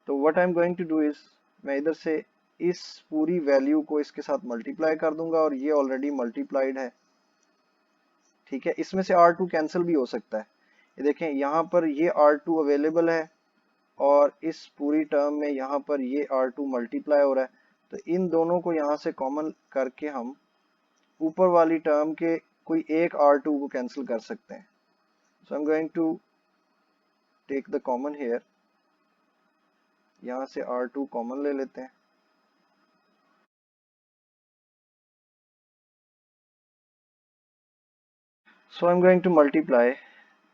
तो what I am going to do is, मैं इधर से इस पूरी वैल्यू को इसके साथ मल्टीप्लाई कर दूंगा और ये ऑलरेडी मल्टीप्लाइड है। ठीक है, इसमें से R2 कैंसिल भी हो सकता है। ये देखें यहाँ पर ये R2 अवेलेबल है और इस पूरी टर्म में यहाँ पर ये R2 मल्टीप्लाई हो रहा है। तो इन दोनों को यहाँ से कॉमन करके हम ऊपर वाली टर्म के कोई एक R2 को कैंसिल कर सकते हैं। So I am going to take the common here, यहाँ से R2 कॉमन ले लेते हैं। So I am going to multiply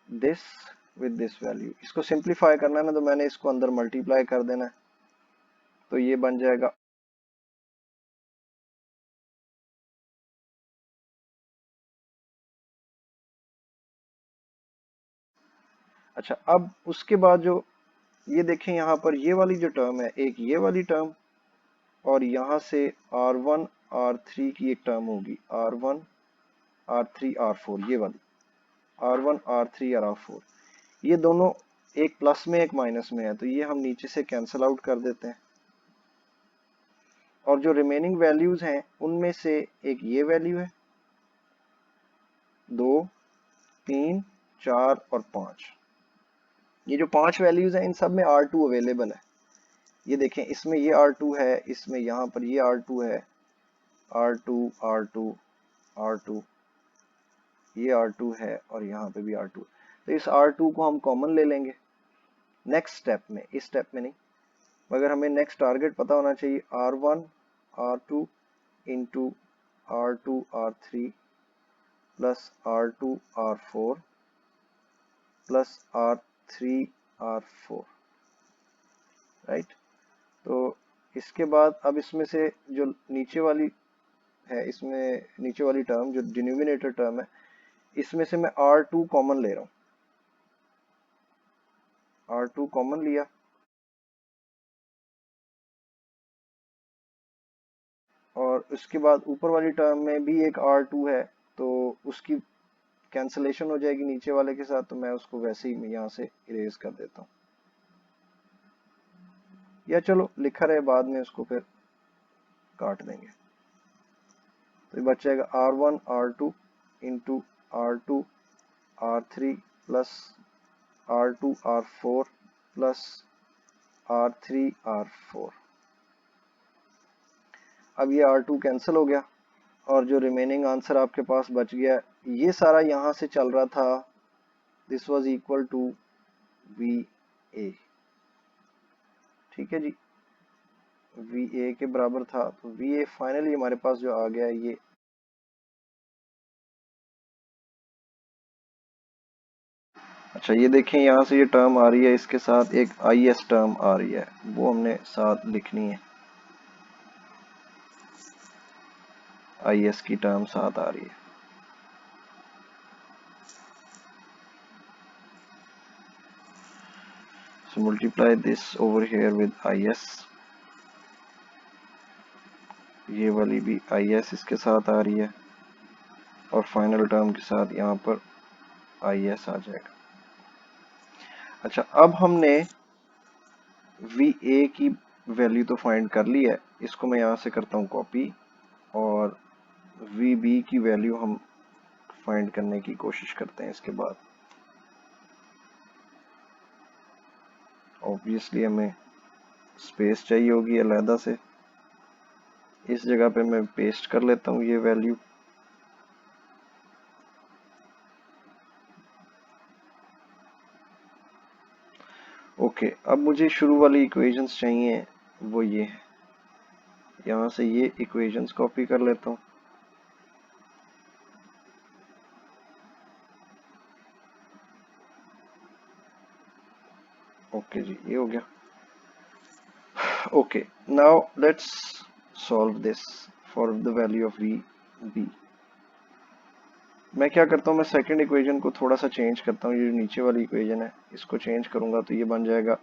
this with this value. इसको सिंप्लीफाई करना है ना, तो मैंने इसको अंदर मल्टीप्लाई कर देना है, तो ये बन जाएगा अच्छा। अब उसके बाद जो ये देखें यहाँ पर ये वाली जो टर्म है, एक ये वाली टर्म और यहाँ से R1 R3 की एक टर्म होगी, R1 R3 R4, ये वाली R1 R3 और R4, ये दोनों एक प्लस में एक माइनस में है, तो ये हम नीचे से कैंसल आउट कर देते हैं। और जो रिमेनिंग वैल्यूज हैं उनमें से एक ये वैल्यू है, 2 3 4 और 5। ये जो 5 वैल्यूज हैं इन सब में R2 अवेलेबल है। ये देखें, इसमें ये R2 है, इसमें यहाँ पर ये R2 है, R2 R2 R2, ये R2 है और यहाँ पे भी R2। तो इस R2 को हम कॉमन ले लेंगे नेक्स्ट स्टेप में, इस स्टेप में नहीं, मगर हमें नेक्स्ट टारगेट पता होना चाहिए। R1 R2 into R2 R3 plus R2 R4 plus R3 R4, right. तो इसके बाद अब इसमें से जो नीचे वाली है, इसमें नीचे वाली टर्म जो डिनोमिनेटर टर्म है, इसमें से मैं R2 कॉमन ले रहा हूँ, R2 कॉमन लिया और उसके बाद ऊपर वाली टर्म में भी एक R2 है, तो उसकी कैंसलेशन हो जाएगी नीचे वाले के साथ, तो मैं उसको वैसे ही यहाँ से इरेज कर देता हूँ, या चलो लिखा रहे, बाद में उसको फिर काट देंगे। तो ये बच जाएगा R1 R2 into R2 R3 plus R2 R4 plus R3 R4। अब ये R2 कैंसिल हो गया और जो रिमेनिंग आंसर आपके पास बच गया, ये सारा यहाँ से चल रहा था, this was equal to VA। ठीक है जी, VA के बराबर था, तो VA फाइनली हमारे पास जो आ गया ये अच्छा। ये देखें, यहाँ से ये टर्म आ रही है, इसके साथ एक IS टर्म आ रही है, वो हमने साथ लिखनी है, IS की टर्म साथ आ रही है। So multiply this over here with IS, ये वाली भी IS इसके साथ आ रही है और फाइनल टर्म के साथ यहाँ पर IS आ जाएगा। अच्छा, अब हमने VA की वैल्यू तो फाइंड कर ली है, इसको मैं यहाँ से करता हूँ कॉपी और VB की वैल्यू हम फाइंड करने की कोशिश करते हैं। इसके बाद ऑब्वियसली हमें स्पेस चाहिए होगी अलहदा से, इस जगह पे मैं पेस्ट कर लेता हूँ ये वैल्यू। ओके, अब मुझे शुरू वाली इक्वेशंस चाहिए, वो ये है, यहाँ से ये इक्वेशंस कॉपी कर लेता हूँ। ओके जी, ये हो गया। Okay, now let's solve this for the value of VB। मैं क्या करता हूँ, मैं सेकंड इक्वेशन को थोड़ा सा चेंज करता हूँ, ये जो नीचे वाली इक्वेशन है इसको चेंज करूंगा तो ये बन जाएगा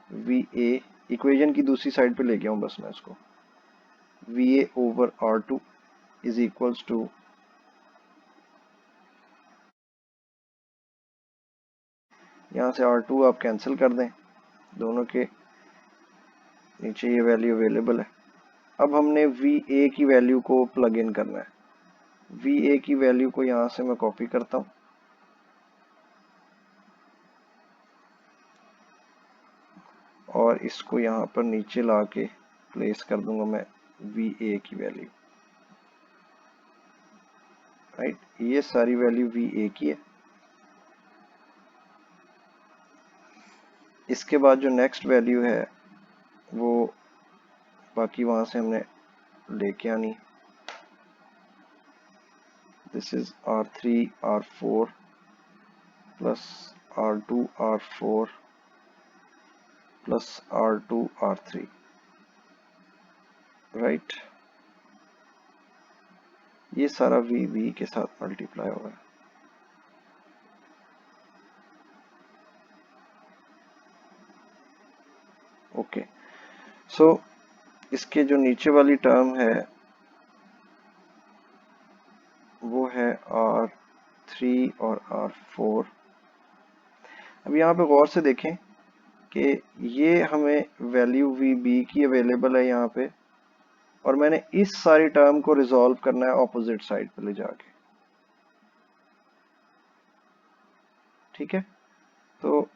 VA। इक्वेशन की दूसरी साइड पे लेके आऊँ बस मैं इसको, VA over R2 is equals to, यहाँ से R2 आप कैंसिल कर दें, दोनों के नीचे ये वैल्यू अवेलेबल है। अब हमने VA की वैल्यू को प्लग इन करना है। VA की वैल्यू को यहाँ से मैं कॉपी करता हूँ और इसको यहाँ पर नीचे ला के प्लेस कर दूंगा मैं VA की वैल्यू, राइट। ये सारी वैल्यू VA की है। इसके बाद जो नेक्स्ट वैल्यू है वो बाकी वहां से हमने लेके आनी। This is R3 R4 plus R2 R4 plus R2 R3, right. ये सारा VB के साथ मल्टीप्लाई होगा। ओके, सो इसके जो नीचे वाली टर्म है वो है R3 और R4। अब यहाँ पे गौर से देखें कि ये हमें वैल्यू VB की अवेलेबल है यहाँ पे, और मैंने इस सारी टर्म को रिजॉल्व करना है ऑपोजिट साइड पे ले जाके, ठीक है। तो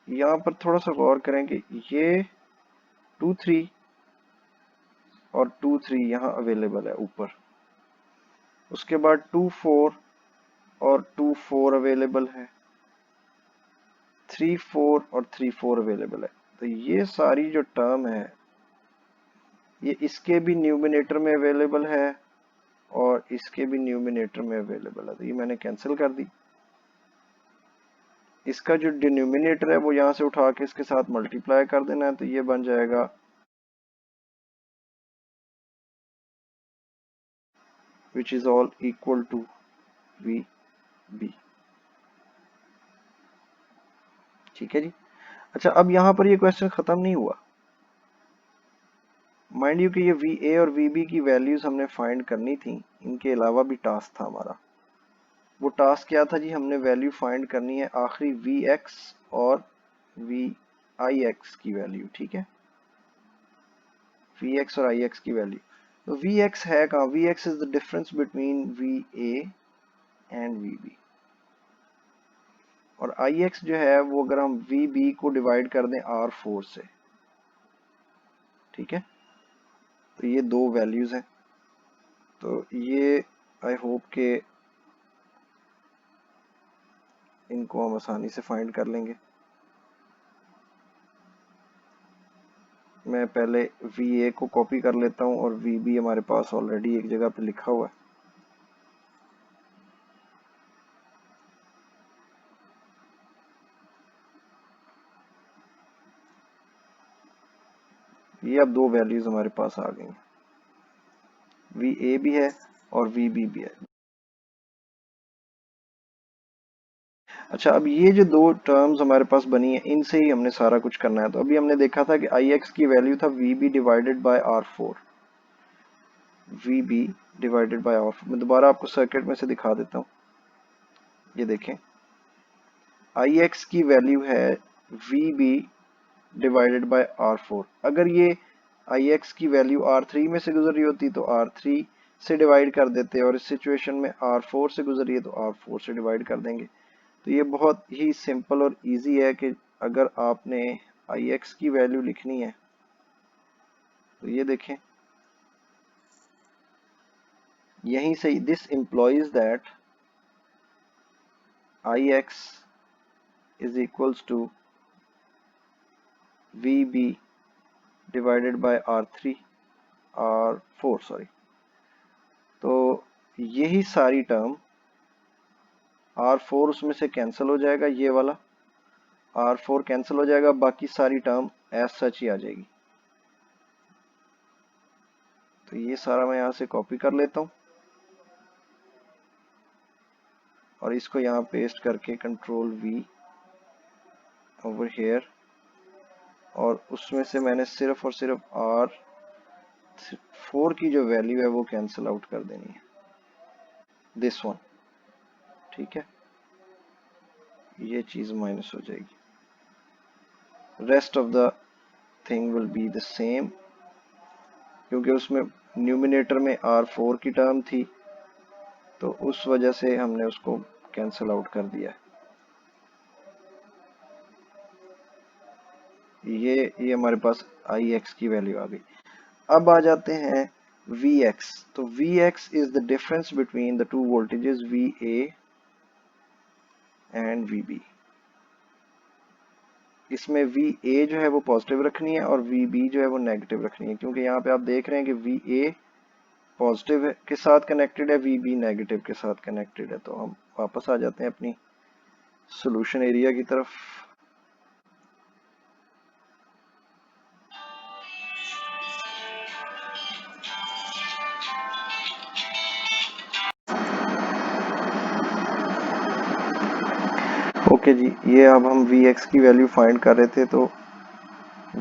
यहाँ पर थोड़ा सा गौर करें कि ये 2 3 और 2 3 यहाँ अवेलेबल है ऊपर, उसके बाद 2 4 और 2 4 अवेलेबल है, 3 4 और 3 4 अवेलेबल है। तो ये सारी जो टर्म है ये इसके भी न्यूमिनेटर में अवेलेबल है और इसके भी न्यूमिनेटर में अवेलेबल है। तो ये मैंने कैंसिल कर दी। इसका जो डिनोमिनेटर है वो यहाँ से उठा के इसके साथ मल्टीप्लाई कर देना है, तो ये बन जाएगा which is all equal to VB, ठीक है जी। अच्छा, अब यहाँ पर ये क्वेश्चन खत्म नहीं हुआ। माइंड यू कि ये VA और VB की वैल्यूज हमने फाइंड करनी थी, इनके अलावा भी टास्क था हमारा। वो टास्क क्या था जी? हमने वैल्यू फाइंड करनी है आखिरी VX और VIX की वैल्यू, ठीक है। VX और IX की वैल्यू, तो VX है कहाँ? VX is the difference between VA and VB, और IX जो है वो अगर हम VB को डिवाइड कर दें R4 से, ठीक है। तो ये दो वैल्यूज हैं। तो ये आई होप के इनको हम आसानी से फाइंड कर लेंगे। मैं पहले VA को कॉपी कर लेता हूं और VB हमारे पास ऑलरेडी एक जगह पे लिखा हुआ है। ये अब दो वैल्यूज हमारे पास आ गई, VA भी है और VB भी है। अच्छा, अब ये जो दो टर्म्स हमारे पास बनी है इनसे ही हमने सारा कुछ करना है। तो अभी हमने देखा था कि IX की वैल्यू था VB divided by R4, VB divided by R4। मैं दोबारा आपको सर्किट में से दिखा देता हूँ। ये देखें, IX की वैल्यू है VB डिवाइडेड बाय R4। अगर ये IX की वैल्यू R3 में से गुजर रही होती तो R3 से डिवाइड कर देते, और इस सिचुएशन में R4 से गुजर रही है तो R4 से डिवाइड कर देंगे। तो ये बहुत ही सिंपल और इजी है कि अगर आपने IX की वैल्यू लिखनी है तो ये देखें, यहीं से this implies that IX is equals to VB divided by R4 sorry. तो यही सारी टर्म R4 उसमें से कैंसिल हो जाएगा, ये वाला R4 कैंसिल हो जाएगा, बाकी सारी टर्म एज सच ही आ जाएगी। तो ये सारा मैं यहाँ से कॉपी कर लेता हूँ और इसको यहाँ पेस्ट करके कंट्रोल V ओवर हेयर, और उसमें से मैंने सिर्फ और सिर्फ R4 की जो वैल्यू है वो कैंसिल आउट कर देनी है, दिस वन, ठीक है। ये चीज माइनस हो जाएगी, rest of the thing will be the same, क्योंकि उसमें न्यूमिनेटर में R4 की टर्म थी, तो उस वजह से हमने उसको कैंसिल आउट कर दिया है। ये हमारे पास Ix की वैल्यू आ गई। अब आ जाते हैं Vx। तो Vx is the difference between the two voltages VA and VB। इसमें VA जो है वो पॉजिटिव रखनी है और VB जो है वो नेगेटिव रखनी है, क्योंकि यहाँ पे आप देख रहे हैं कि VA पॉजिटिव के साथ कनेक्टेड है, VB नेगेटिव के साथ कनेक्टेड है। तो हम वापस आ जाते हैं अपनी सॉल्यूशन एरिया की तरफ। ओके जी, ये अब हम Vx की वैल्यू फाइंड कर रहे थे। तो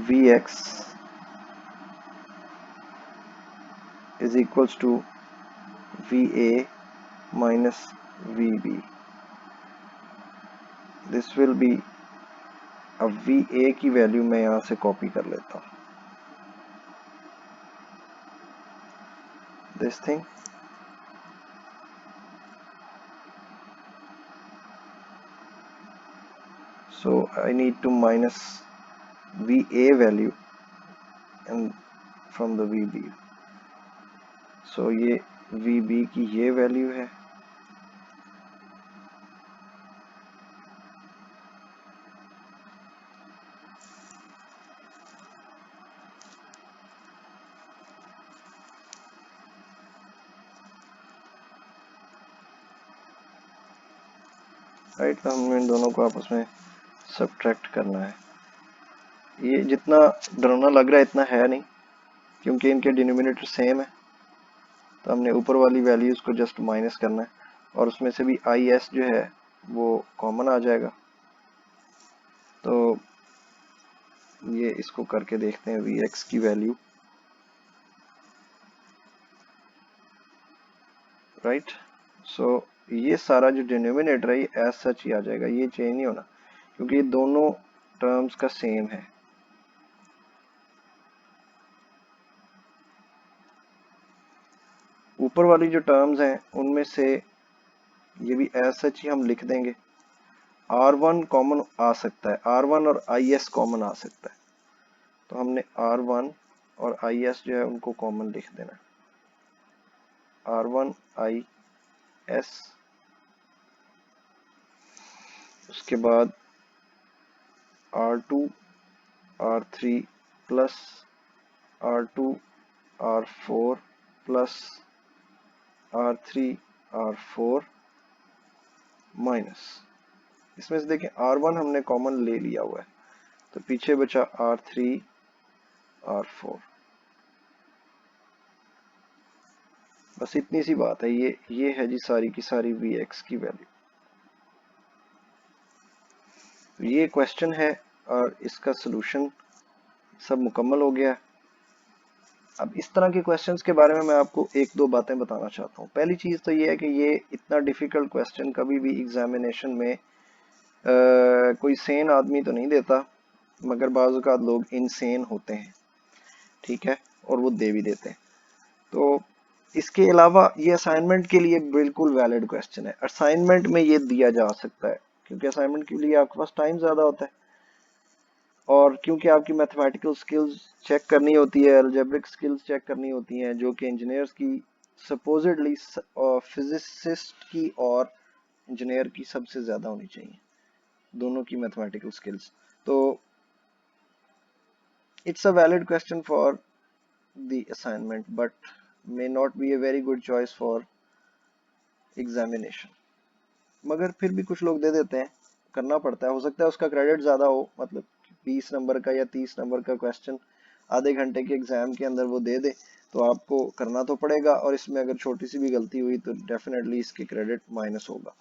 Vx is equals to VA minus VB. This will be, अब VA की वैल्यू मैं यहाँ से कॉपी कर लेता हूँ, this thing, so I need to minus VA value and from the VB, so ये VB की ये वैल्यू है, राइट। तो हमें इन दोनों को आपस में सब्ट्रैक्ट करना है। ये जितना डरावना लग रहा है इतना है नहीं, क्योंकि इनके डिनोमिनेटर सेम है। तो हमने ऊपर वाली वैल्यूज को जस्ट माइनस करना है और उसमें से भी IS जो है वो कॉमन आ जाएगा। तो ये इसको करके देखते हैं Vx की वैल्यू, राइट। सो ये सारा जो डिनोमिनेटर है ये एज सच ही आ जाएगा, ये चेंज नहीं होना, क्योंकि ये दोनों टर्म्स का सेम है। ऊपर वाली जो टर्म्स हैं उनमें से ये भी एज सच ही हम लिख देंगे। R1 कॉमन आ सकता है, R1 और IS कॉमन आ सकता है, तो हमने R1 और IS जो है उनको कॉमन लिख देना है, R1 IS। उसके बाद R2 R3 plus R2 R4 plus R3 R4 minus, इसमें से देखें R1 हमने कॉमन ले लिया हुआ है, तो पीछे बचा R3 R4। बस इतनी सी बात है। ये है जी सारी की सारी Vx की वैल्यू। ये क्वेश्चन है और इसका सलूशन सब मुकम्मल हो गया। अब इस तरह के क्वेश्चंस के बारे में मैं आपको एक दो बातें बताना चाहता हूँ। पहली चीज़ तो ये है कि ये इतना डिफ़िकल्ट क्वेश्चन कभी भी एग्जामिनेशन में कोई सेन आदमी तो नहीं देता, मगर बाज़ औक़ात लोग इनसेन होते हैं, ठीक है, और वो दे भी देते हैं। तो इसके अलावा ये असाइनमेंट के लिए बिल्कुल वैलिड क्वेश्चन है। असाइनमेंट में ये दिया जा सकता है, क्योंकि असाइनमेंट के लिए आपके पास टाइम ज़्यादा होता है और क्योंकि आपकी मैथमेटिकल स्किल्स चेक करनी होती है, अलजेब्रिक स्किल्स चेक करनी होती हैं, जो कि इंजीनियर्स की सपोजिटली फिजिसिस्ट की और इंजीनियर की सबसे ज़्यादा होनी चाहिए, दोनों की मैथमेटिकल स्किल्स। तो it's a valid question for the assignment but may not be a very good choice for examination, मगर फिर भी कुछ लोग दे देते हैं, करना पड़ता है। हो सकता है उसका क्रेडिट ज़्यादा हो, मतलब 20 नंबर का या 30 नंबर का क्वेश्चन आधे घंटे के एग्जाम के अंदर वो दे दे, तो आपको करना तो पड़ेगा, और इसमें अगर छोटी सी भी गलती हुई तो डेफिनेटली इसके क्रेडिट माइनस होगा।